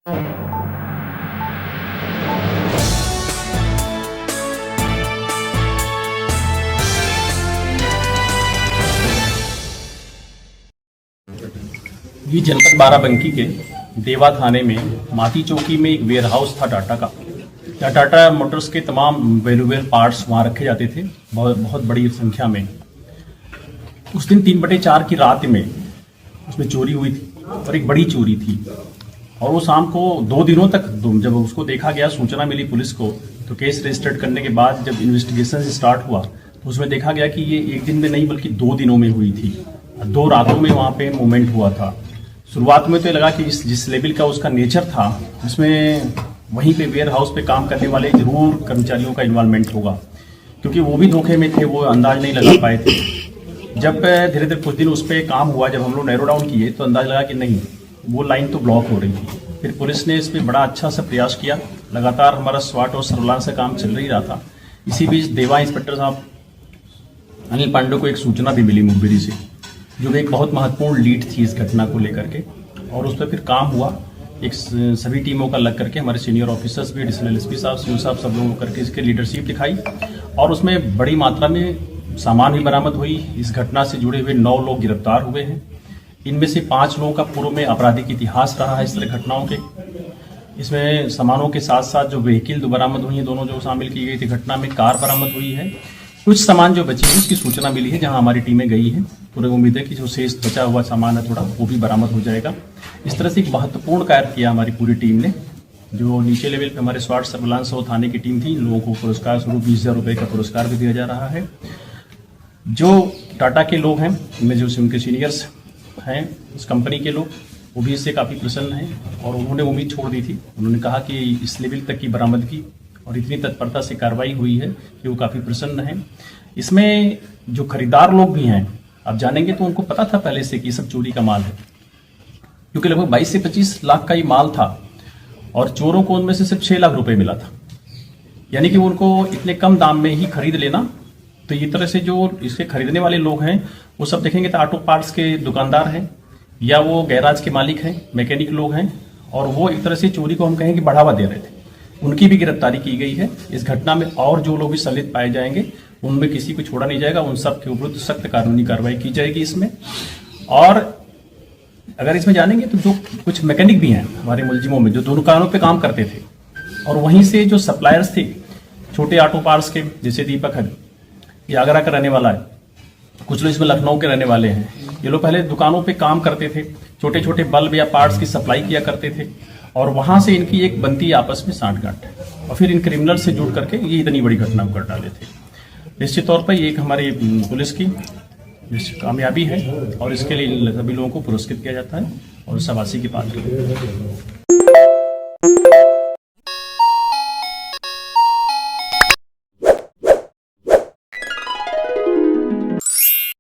ये जनपद बाराबंकी के देवा थाने में माती चौकी में एक वेयर हाउस था टाटा का। या टाटा मोटर्स के तमाम वैल्यूएबल पार्ट्स वहाँ रखे जाते थे बहुत बड़ी संख्या में। उस दिन 3/4 की रात में उसमें चोरी हुई थी और एक बड़ी चोरी थी। और वो शाम को 2 दिनों तक जब उसको देखा गया, सूचना मिली पुलिस को, तो केस रजिस्टर्ड करने के बाद जब इन्वेस्टिगेशन स्टार्ट हुआ तो उसमें देखा गया कि ये एक दिन में नहीं बल्कि 2 दिनों में हुई थी। 2 रातों में वहाँ पे मूवमेंट हुआ था। शुरुआत में तो ये लगा कि जिस लेवल का उसका नेचर था उसमें वहीं पे वेयर हाउस पे काम करने वाले जरूर कर्मचारियों का इन्वॉल्वमेंट होगा, क्योंकि वो भी धोखे में थे, वो अंदाज नहीं लगा पाए थे। जब धीरे धीरे कुछ दिन उस पर काम हुआ, जब हम लोग नैरो डाउन किए तो अंदाज लगा कि नहीं, वो लाइन तो ब्लॉक हो रही थी। फिर पुलिस ने इस पर बड़ा अच्छा सा प्रयास किया। लगातार हमारा स्वाट और सर्विलांस का काम चल ही रहा था। इसी बीच देवा इंस्पेक्टर साहब अनिल पांडे को एक सूचना भी मिली मुखबिरी से, जो एक बहुत महत्वपूर्ण लीड थी इस घटना को लेकर के, और उस पर फिर काम हुआ। एक सभी टीमों का लग करके हमारे सीनियर ऑफिसर्स भी, एडिशनल एसपी साहब, सीओ साहब, सब लोगों करके इसके लीडरशिप दिखाई और उसमें बड़ी मात्रा में सामान भी बरामद हुई। इस घटना से जुड़े हुए 9 लोग गिरफ्तार हुए हैं। इनमें से 5 लोगों का पूर्व में आपराधिक इतिहास रहा है इस तरह घटनाओं के। इसमें सामानों के साथ साथ जो व्हीकल बरामद हुई हैं, दोनों जो शामिल की गई थी घटना में, कार बरामद हुई है। कुछ सामान जो बची है उसकी सूचना मिली है, जहां हमारी टीमें गई हैं। पूरी उम्मीद है कि जो शेष बचा हुआ सामान है थोड़ा, वो भी बरामद हो जाएगा। इस तरह से एक महत्वपूर्ण कार्य किया हमारी पूरी टीम ने। जो नीचे लेवल पे हमारे स्वाट सर्विलांस और थाने की टीम थी, इन लोगों को पुरस्कार स्वरूप 20,000 रुपये का पुरस्कार भी दिया जा रहा है। जो टाटा के लोग हैं, इनमें जो उनके सीनियर्स हैं इस कंपनी के लोग, वो भी इससे काफ़ी प्रसन्न हैं और उन्होंने उम्मीद छोड़ दी थी। उन्होंने कहा कि इस लेवल तक की बरामदगी और इतनी तत्परता से कार्रवाई हुई है कि वो काफ़ी प्रसन्न हैं। इसमें जो खरीदार लोग भी हैं, आप जानेंगे तो उनको पता था पहले से कि ये सब चोरी का माल है, क्योंकि लगभग 22 से 25 लाख का ये माल था और चोरों को उनमें से सिर्फ 6 लाख रुपए मिला था। यानी कि उनको इतने कम दाम में ही खरीद लेना। तो ये तरह से जो इसे खरीदने वाले लोग हैं वो सब देखेंगे तो ऑटो पार्ट्स के दुकानदार हैं या वो गैराज के मालिक हैं, मैकेनिक लोग हैं, और वो एक तरह से चोरी को हम कहेंगे बढ़ावा दे रहे थे। उनकी भी गिरफ्तारी की गई है इस घटना में, और जो लोग भी संलिप्त पाए जाएंगे उनमें किसी को छोड़ा नहीं जाएगा। उन सब के विरुद्ध सख्त कानूनी कार्रवाई की जाएगी इसमें। और अगर इसमें जानेंगे तो जो कुछ मैकेनिक भी हैं हमारे मुलजिमों में, जो दुकानों पे काम करते थे, और वहीं से जो सप्लायर्स थे छोटे ऑटो पार्ट्स के, जैसे दीपक है, ये आगरा का रहने वाला है, कुछ लोग इसमें लखनऊ के रहने वाले हैं। ये लोग पहले दुकानों पे काम करते थे, छोटे छोटे बल्ब या पार्ट्स की सप्लाई किया करते थे, और वहां से इनकी एक बनती आपस में सांठगांठ, और फिर इन क्रिमिनल से जुड़ करके ये इतनी बड़ी घटना कर डाले थे। निश्चित तौर पर ये एक हमारी पुलिस की कामयाबी है और इसके लिए सभी लोगों को पुरस्कृत किया जाता है और शाबाशी की पात्र है।